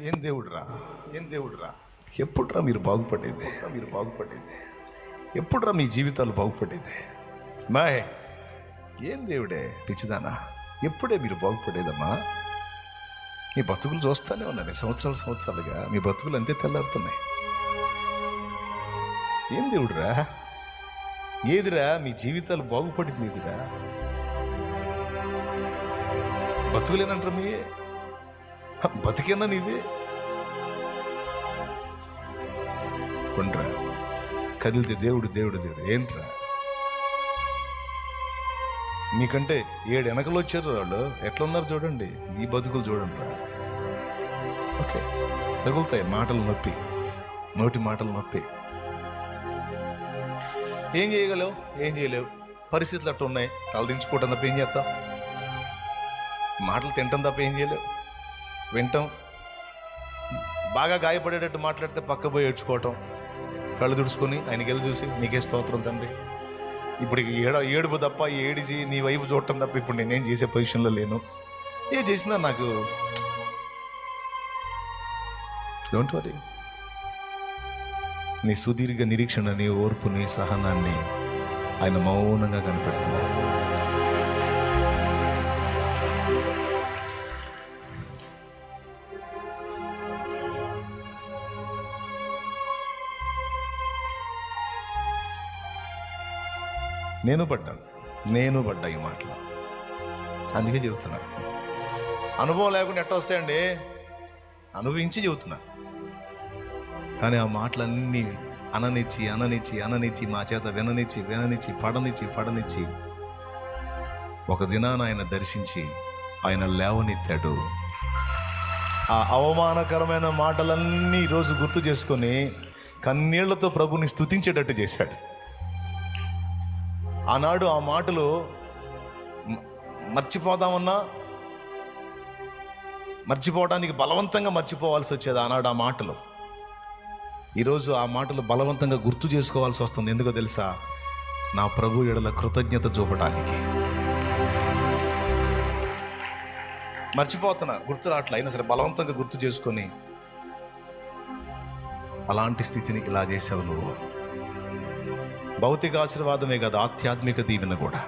ఏం దేవుడురా, ఏం దేవుడురా, ఎప్పుడురా మీరు బాగుపడేది, ఎప్పుడురా మీ జీవితాలు బాగుపడేది? మాయ్ ఏం దేవుడే పిచ్చిదానా, ఎప్పుడే మీరు బాగుపడేదమ్మా? మీ బతుకులు చూస్తూనే ఉన్నాయి సంవత్సరాలుగా, మీ బతుకులు అంతే తెల్లారుతున్నాయి. ఏం దేవుడురా, ఏదిరా మీ జీవితాలు బాగుపడింది? ఏదిరా బతుకులేనంటారు మీ బతికేనా నీది? కొండ్రా కదిలితే దేవుడు దేవుడు దేవుడు ఏంట్రా? మీకంటే 7 వెనకలు వచ్చారు వాళ్ళు, ఎట్లా ఉన్నారు చూడండి. మీ బతుకులు చూడండి రా. ఓకే, తగులుతాయి మాటలు నొప్పి, నోటి మాటలు నొప్పి. ఏం చేయగలవు? ఏం చేయలేవు. పరిస్థితులు అట్లా ఉన్నాయి. తలదించుకోవటం తప్ప ఏం చేస్తావు? మాటలు తింటాం తప్ప ఏం చేయలేవు. వింటాం, బాగా గాయపడేటట్టు మాట్లాడితే పక్క పోయి ఏడ్చుకోవటం, కళ్ళు తుడుచుకొని ఆయనకి వెళ్ళి చూసి నీకే స్తోత్రం తండ్రి. ఇప్పుడు ఏడుపు తప్ప ఏడిచి నీ వైపు చూడటం తప్ప ఇప్పుడు నేనేం చేసే పొజిషన్లో లేను. ఏం చేసినా నాకు డోంట్ వరీ. నీ సుదీర్ఘ నిరీక్షణని, ఓర్పుని, సహనాన్ని ఆయన మౌనంగా కనిపెడుతున్నాడు. నేను పడ్డా ఈ మాటలు, అందుకే చెబుతున్నా. అనుభవం లేకుండా ఎట్ట వస్తాయండి? అనుభవించి చెబుతున్నా. కానీ ఆ మాటలన్నీ అననిచ్చి మా చేత విననిచ్చి పడనిచ్చి ఒక దినాన ఆయన దర్శించి ఆయన లేవనెత్తాడు. ఆ అవమానకరమైన మాటలన్నీ ఈరోజు గుర్తు చేసుకొని కన్నీళ్లతో ప్రభుని స్తుతించేటట్టు చేశాడు. ఆనాడు ఆ మాటలు మర్చిపోవడానికి బలవంతంగా మర్చిపోవాల్సి వచ్చేది. ఆనాడు ఆ మాటలు, ఈరోజు ఆ మాటలు బలవంతంగా గుర్తు చేసుకోవాల్సి వస్తుంది. ఎందుకో తెలుసా? నా ప్రభు ఎడల కృతజ్ఞత చూపడానికి. మర్చిపోతున్నా, గుర్తు రావట్లే, అయినా సరే బలవంతంగా గుర్తు చేసుకొని అలాంటి స్థితిని ఇలా చేసావు నువ్వు. భౌతిక ఆశీర్వాదమే కాదు, ఆధ్యాత్మిక దీవెన కూడా.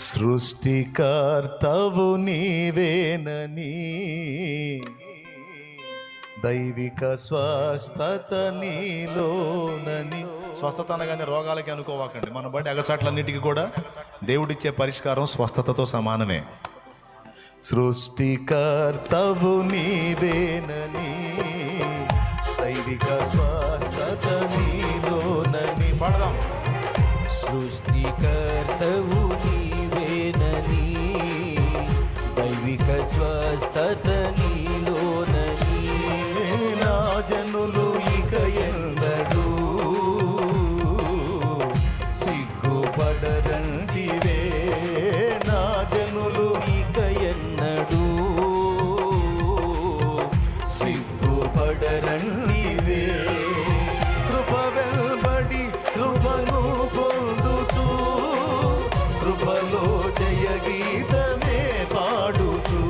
సృష్టికర్తవు నీవేనని, దైవిక స్వస్థత నీలోనని. స్వస్థత అనగానే రోగాలకి అనుకోవాకండి. మన బట్టి అగచాట్లన్నిటికీ కూడా దేవుడిచ్చే పరిష్కారం స్వస్థతతో సమానమే. సృష్టికర్తవు నీవేనని, దైవిక స్వస్థత నీలోనని. పడదాం. సృష్టికర్తవు నీవేనని, దైవిక స్వస్థత నీలోనని. నా జనులు ఇక ఎన్నడూ సిగ్గుపడరంటివే. నా జనులు ఇక ఎన్నడూ సిగ్గుపడరంటివే. కృప వెల్బడి కృపను పొందుచు, కృపలో జయ గీతమే పాడుచు.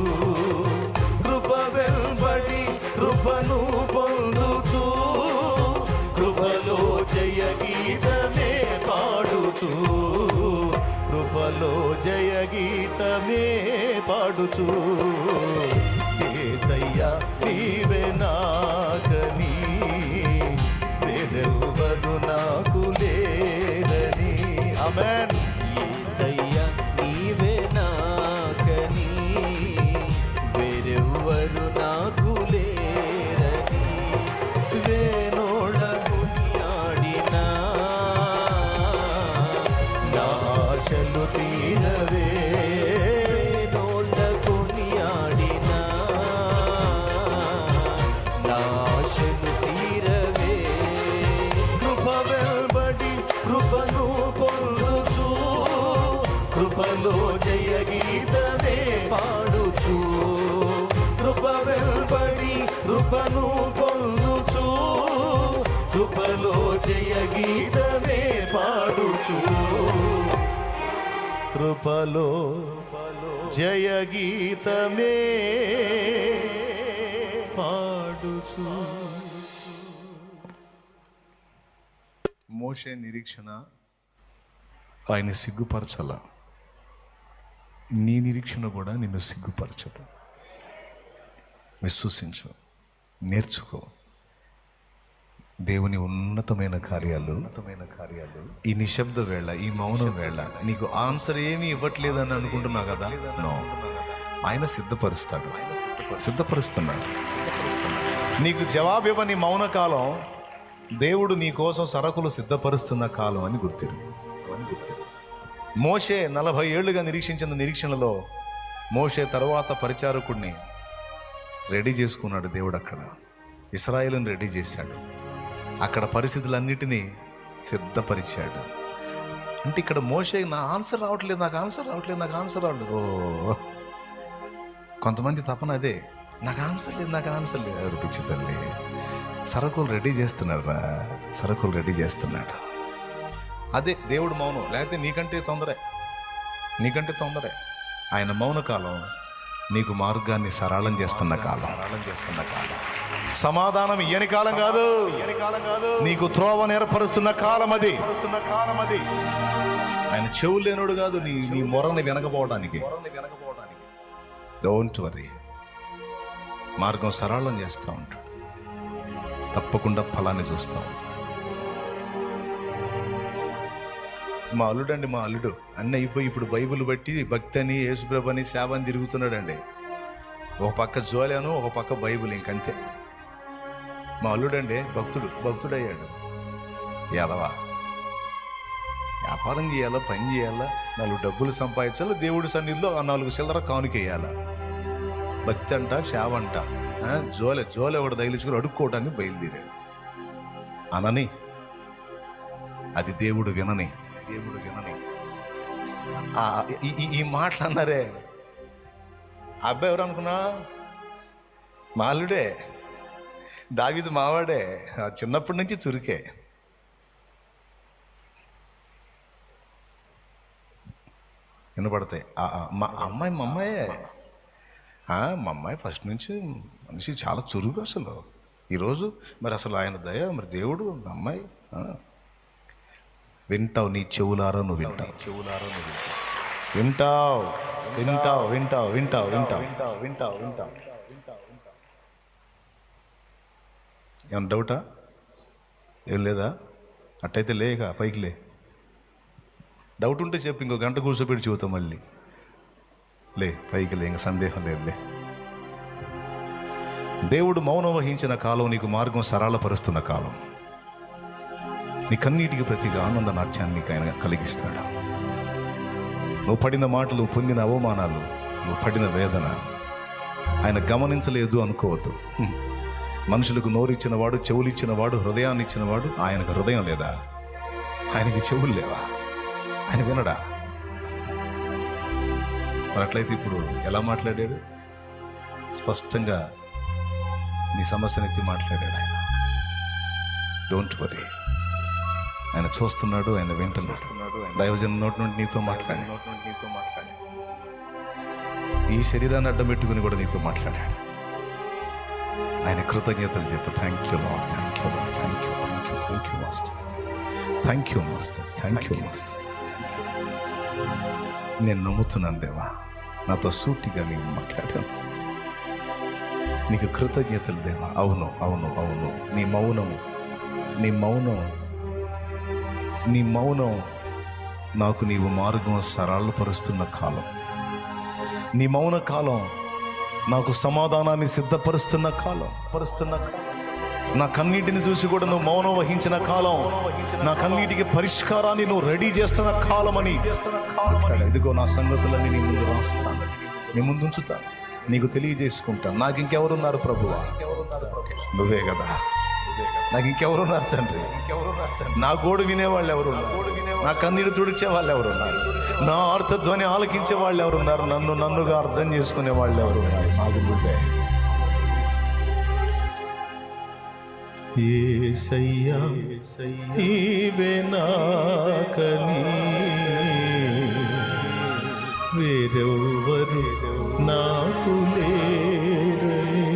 కృప వెల్బడి కృపను పొందుచు, కృపలో జయ గీతమే పాడుచు. కృపలో జయ గీతమే పాడుచు. యేసయ్యా నీవే నాకని, వేరెవ్వరు నాకు లేరని. ఆమేన్. యేసయ్యా నీవే నాకని, వేరెవ్వరు నాకు లేరని. వేనోళ్ళ కొనియాడినా నా ఆశలు తీరవే. వేనోళ్ళ కొనియాడినా నా ఆశలు తీరవే. కృప వెల్బడి కృపను పొందుచు, కృపలో జయ గీతమే పాడుచు. కృప వెల్బడి కృపను పొందుచు, కృపలో జయ గీతమే పాడుచు. కృపలో జయ గీతమే పాడుచు. మోషే నిరీక్షణ ఆయన సిగ్గుపరచాల. నీ నిరీక్షణ కూడా నిన్ను సిగ్గుపరచదు. విశ్వసించు, నేర్చుకో. దేవుని ఉన్నతమైన కార్యాలు ఈ నిశ్శబ్ద వేళ, ఈ మౌనం వేళ నీకు ఆన్సర్ ఏమీ ఇవ్వట్లేదని అనుకుంటున్నావు కదా, నో, ఆయన సిద్ధపరుస్తున్నాడు. నీకు జవాబు ఇవ్వని మౌన కాలం దేవుడు నీ కోసం సరకులు సిద్ధపరుస్తున్న కాలం అని గుర్తిరు. మోషే 40 ఏళ్లుగా నిరీక్షించిన నిరీక్షణలో మోషే తర్వాత పరిచారకుడిని రెడీ చేసుకున్నాడు దేవుడు. అక్కడ ఇశ్రాయేలుని రెడీ చేశాడు. అక్కడ పరిస్థితులన్నిటినీ సిద్ధపరిచాడు. అంటే ఇక్కడ మోషే నాకు ఆన్సర్ రావట్లేదు. ఓ, కొంతమంది తపన అదే, నాకు ఆన్సర్ లేదు. ఎవరు పిచ్చి తల్లి, సరుకులు రెడీ చేస్తున్నాడు. అదే దేవుడు మౌనం. లేకపోతే నీకంటే తొందరే. ఆయన మౌన కాలం నీకు మార్గాన్ని సరళం చేస్తున్న కాలం. సమాధానం ఇయ్యని కాలం కాదు, నీకు త్రోవ ఏర్పరుస్తున్న కాలం అది. ఆయన చెవులు లేనోడు కాదు నీ మొరని వెనకపోవడానికి. డోంట్ వరీ, మార్గం సరళం చేస్తూ ఉంటాడు. తప్పకుండా ఫలాన్ని చూస్తాం. మా అల్లుడు అన్నీ అయిపోయి ఇప్పుడు బైబిల్ బట్టి భక్తి అని, యేసుప్రభు అని, సేవ అని తిరుగుతున్నాడండి. ఒక పక్క జోలేను, ఒక పక్క బైబిల్, ఇంకంతే. మా అల్లుడండి భక్తుడయ్యాడు. ఎదవా, వ్యాపారం చేయాలా, పని చేయాలా, 4 డబ్బులు సంపాదించాలా, దేవుడి సన్నిధిలో 4 చిల్లర కానుకేయాలా. భక్తి అంట, సేవ అంట, జోలే ఒకటి తగిలించుకుని అడుక్కోవడానికి బయలుదేరాడు. అనని అది దేవుడు వినని. ఈ మాటలు అన్నారే, అబ్బాయి ఎవరు అనుకున్నా? మా అల్లుడే, దావీదు మావాడే, చిన్నప్పటి నుంచి చురికే. వినపడతాయి. మా అమ్మాయే మా అమ్మాయి ఫస్ట్ నుంచి మనిషి చాలా చురుకు అసలు. ఈరోజు మరి అసలు ఆయన దయ, మరి దేవుడు అమ్మాయి. వింటావు, నీ చెవులారా నువ్వు వింటావు. ఏమన్నా డౌటా? ఏం లేదా? అట్టయితే లేక పైకి లే. డౌట్ ఉంటే చెప్పు, ఇంకో గంట కూర్చోబెట్టి చెబుతాం. మళ్ళీ లే, పైకి లే, ఇంక సందేహం లేదులే. దేవుడు మౌనం వహించిన కాలం నీకు మార్గం సరళపరుస్తున్న కాలం. నీ కన్నీటికి ప్రతిగా ఆనంద నాట్యాన్ని నీకు ఆయన కలిగిస్తాడు. నువ్వు పడిన మాటలు, పొందిన అవమానాలు, నువ్వు పడిన వేదన ఆయన గమనించలేదు అనుకోవద్దు. మనుషులకు నోరిచ్చినవాడు, చెవులిచ్చినవాడు, హృదయాన్ని ఇచ్చినవాడు. ఆయనకు హృదయం లేదా? ఆయనకి చెవులు లేవా? ఆయన వినడా? మరి అట్లయితే ఇప్పుడు ఎలా మాట్లాడాడు? స్పష్టంగా నీ సమస్యనెత్తి మాట్లాడాడు ఆయన. డోంట్ వరీ, ఆయన చూస్తున్నాడు, ఆయన వింటున్నాడు. దైవజన నోటి నుండి నీతో మాట్లాడి, ఈ శరీరాన్ని అడ్డం పెట్టుకుని కూడా నీతో మాట్లాడాడు. ఆయన కృతజ్ఞతలు చెప్పు. Thank you lord, thank you lord, thank you master, thank you master. నేను నమ్ముతున్నాను దేవా, నాతో సూటిగా నీవు మాట్లాడాను. నీకు కృతజ్ఞతలు దేవా. అవును, నీ మౌనం నాకు నీవు మార్గం సరళపరుస్తున్న కాలం. నీ మౌన కాలం నాకు సమాధానాన్ని సిద్ధపరుస్తున్న కాలం. నా కన్నీటిని చూసి కూడా నువ్వు మౌనం వహించిన కాలం. నా కన్నీటికి పరిష్కారాన్ని నువ్వు రెడీ చేస్తున్న కాలం అని. ఇదిగో నా సంగతులన్నీ నీ ముందు రాస్తాను, నీ ముందు ఉంచుతాను, నీకు తెలియజేసుకుంటాను. నాకు ఇంకెవరున్నారు ప్రభువా? నువ్వే కదా. నాకు ఇంకెవరున్నారు తండ్రి? నా గోడు వినేవాళ్ళు ఎవరున్నారు? నా కన్నీరు తుడిచే వాళ్ళు ఎవరున్నారు? నా అర్థధ్వని ఆలకించే వాళ్ళు ఎవరున్నారు? నన్నుగా అర్థం చేసుకునే వాళ్ళు ఎవరున్నారు? నాకు నువ్వే. యేసయ్యా నీవే నాకని వేరెవ్వరు నాకు లేరని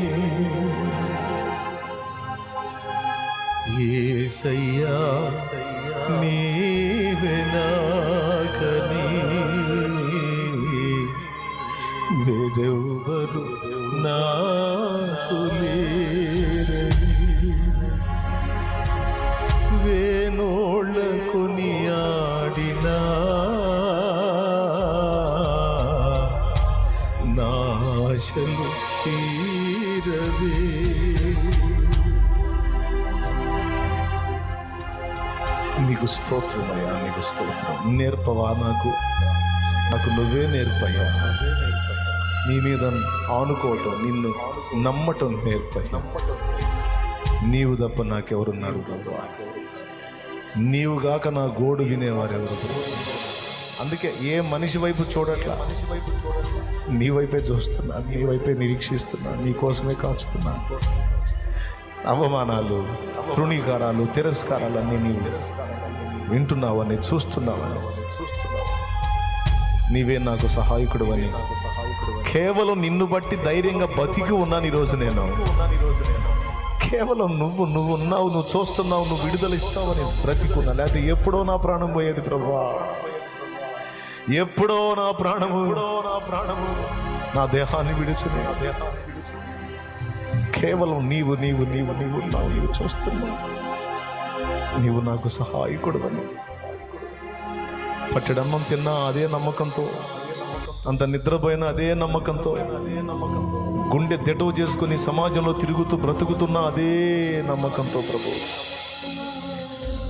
యేసయ్యా నీవే నాకని వేరెవ్వరు నాకు లేరని వేణోళ్ళ కొనియాడినా నాశలు తీరవే నీకు స్తోత్రమయ్యా, నీకు స్తోత్రం. నేర్పవా నాకు నువ్వే నేర్పయ్యా. నీ మీద ఆనుకోవటం, నిన్ను నమ్మటం నేర్పయ్యా. నీవు తప్ప నాకెవరున్నారు ప్రభువా? నీవుగాక నా గోడు వినేవారెవరు ప్రభువా? అందుకే ఏ మనిషి వైపు చూడట్లా, నీ వైపే చూస్తున్నా, నీ వైపే నిరీక్షిస్తున్నా, నీ కోసమే కాచుకున్నా. అవమానాలు, తృణీకారాలు, తిరస్కారాలన్నీ నీవు వింటున్నావని, చూస్తున్నావని, నీవే నాకు సహాయకుడు అని కేవలం నిన్ను బట్టి ధైర్యంగా బతికి ఉన్నాను ఈరోజు. నేను కేవలం నువ్వు ఉన్నావు, నువ్వు చూస్తున్నావు, నువ్వు విడుదల ఇస్తావని బ్రతికున్నా. లేకపోతే ఎప్పుడో నా ప్రాణం పోయేది ప్రభువా. ఎప్పుడో నా ప్రాణము నా దేహాన్ని విడుచునే. కేవలం నీవు ఉన్నావు, నీవు చూస్తున్నావు, నీవు నాకు సహాయకుడు అని. పట్టెడన్నం తిన్నా అదే నమ్మకంతో, అంత నిద్రపోయినా అదే నమ్మకంతో, గుండె దెటవు చేసుకుని సమాజంలో తిరుగుతూ బ్రతుకుతున్నా అదే నమ్మకంతో ప్రభు,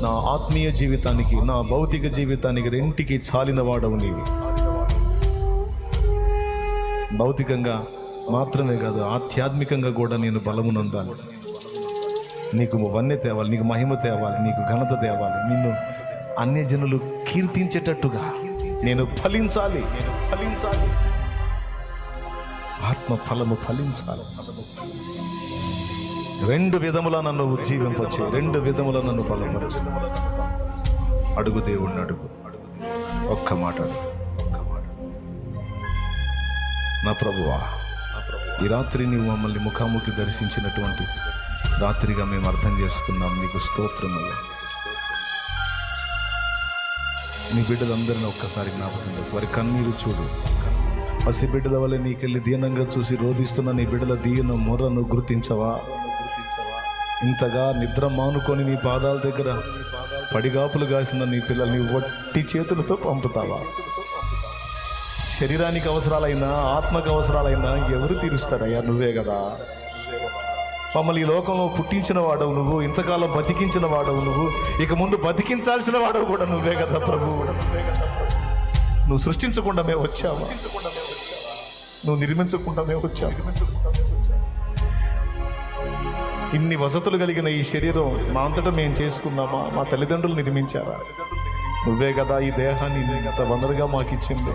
నా ఆత్మీయ జీవితానికి, నా భౌతిక జీవితానికి రెంటికి చాలిన వాడవు నీవు. భౌతికంగా మాత్రమే కాదు, ఆధ్యాత్మికంగా కూడా నేను బలమునందాలి. నీకు వన్నె తేవాలి, నీకు మహిమ తేవాలి, నీకు ఘనత తేవాలి. నిన్ను అన్యజనులు కీర్తించేటట్టుగా నేను ఫలించాలి. ఆత్మ ఫలము ఫలించాలి. రెండు విధముల నన్ను ఉజ్జీవింపచే, రెండు విధముల నన్ను బలపరచు. అడుగు దేవుణ్ణి, అడుగు. ఒక్క మాట అడుగు. నా ప్రభువా, ఈ రాత్రి నీవు మమ్మల్ని ముఖాముఖి దర్శించినటువంటి రాత్రిగా మేము అర్థం చేసుకున్నాం. నీకు స్తోత్రమయ్యా. నీ బిడ్డలందరినీ ఒక్కసారి జ్ఞాపకం చేసి వారి కన్నీరు చూడు. పసి బిడ్డల వల్ల నీకెళ్ళి దీనంగా చూసి రోధిస్తున్న నీ బిడ్డల దీన మొర్రను గుర్తించవా? ఇంతగా నిద్ర మానుకొని నీ పాదాల దగ్గర పడిగాపులు కాసిన నీ పిల్లల్ని వట్టి చేతులతో పంపుతావా? శరీరానికి అవసరాలైనా, ఆత్మకు అవసరాలైనా ఎవరు తీరుస్తారయ్యా? నువ్వే కదా. మమ్మల్ని ఈ లోకంలో పుట్టించిన వాడవు నువ్వు, ఇంతకాలం బతికించిన వాడవు నువ్వు, ఇక ముందు బతికించాల్సిన వాడవు కూడా నువ్వే కదా ప్రభు. నువ్వు సృష్టించకుండా మేము వచ్చావా? నువ్వు నిర్మించకుండా మేము వచ్చావు. ఇన్ని వసతులు కలిగిన ఈ శరీరం మా అంతటా మేము చేసుకున్నామా? మా తల్లిదండ్రులు నిర్మించారా? నువ్వే కదా ఈ దేహాన్ని ఇంత వనరుగా మాకు ఇచ్చింది.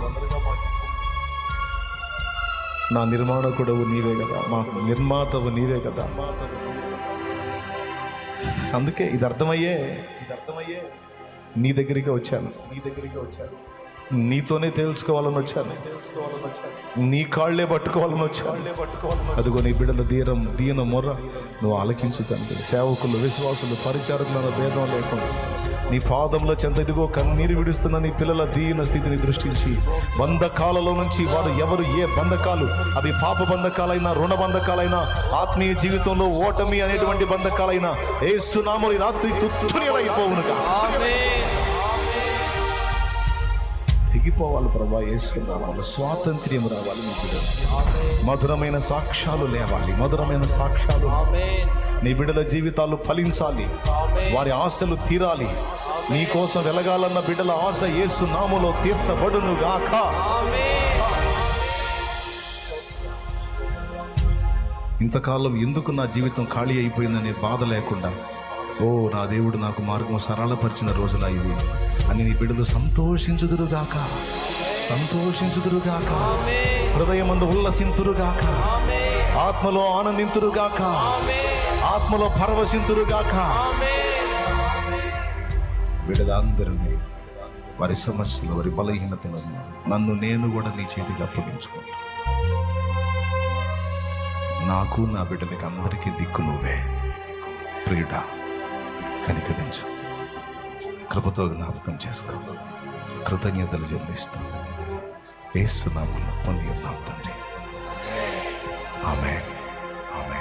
నా నిర్మాణకుడవు నీవే కదా, మా నిర్మాతవు నీవే కదా. అందుకే ఇది అర్థమయ్యే నీ దగ్గరికి వచ్చాను. నీతోనే తేల్చుకోవాలని వచ్చాను. నీ కాళ్లే పట్టుకోవాలని వచ్చాను. అదిగో నీ బిడ్డల దీన మొర్ర నువ్వు ఆలకించు తండ్రి. సేవకులు, విశ్వాసులు, పరిచారకుల భేదం లేకుండా నీ పాదంలో చెంత ఇదిగో కన్నీరు విడుస్తున్న నీ పిల్లల దీన స్థితిని దృష్టించి బంధకాలలో నుంచి వారు ఎవరు ఏ బంధకాలు, అవి పాప బంధకాలైనా, రుణ బంధకాలైనా, ఆత్మీయ జీవితంలో ఓటమి అనేటువంటి బంధకాలైనా యేసు నామములో రాత్రి తుత్తునియైపోవునుగా. తెగిపోవాలి ప్రభా. యేసు నామములో స్వాతంత్ర్యం రావాలి. నీ బిడ్డలు మధురమైన సాక్ష్యాలు లేవాలి. మధురమైన సాక్ష్యాలు నీ బిడ్డల జీవితాలు ఫలించాలి. వారి ఆశలు తీరాలి. నీ కోసం వెలగాలన్న బిడ్డల ఆశ యేసు నామములో తీర్చబడును గాక. ఇంతకాలం ఎందుకు నా జీవితం ఖాళీ అయిపోయిందనే బాధ లేకుండా, ఓ నా దేవుడు నాకు మార్గం సరళపరిచిన రోజులా ఇవి అని నీ బిడ్డలు సంతోషించుదురుగాక. హృదయమందు ఉల్లసింతురుగాక. ఆత్మలో ఆనందింతురుగాక. ఆత్మలో పరవశింతురుగాక. బిడ్డలందరినీ వారి సమస్యలు, వారి బలహీనతలను నన్ను నేను కూడా నీ చేతికి అప్పగించుకుంటా. నాకు నా బిడ్డలకి అందరికీ దిక్కు నువ్వే. ప్రియుడా, కనికరించు, కృపతో జ్ఞాపకం చేసుకో. కృతజ్ఞతలు చెల్లిస్తాను. యేసు నామములో పొంది ఉన్నాం తండ్రి. ఆమేన్.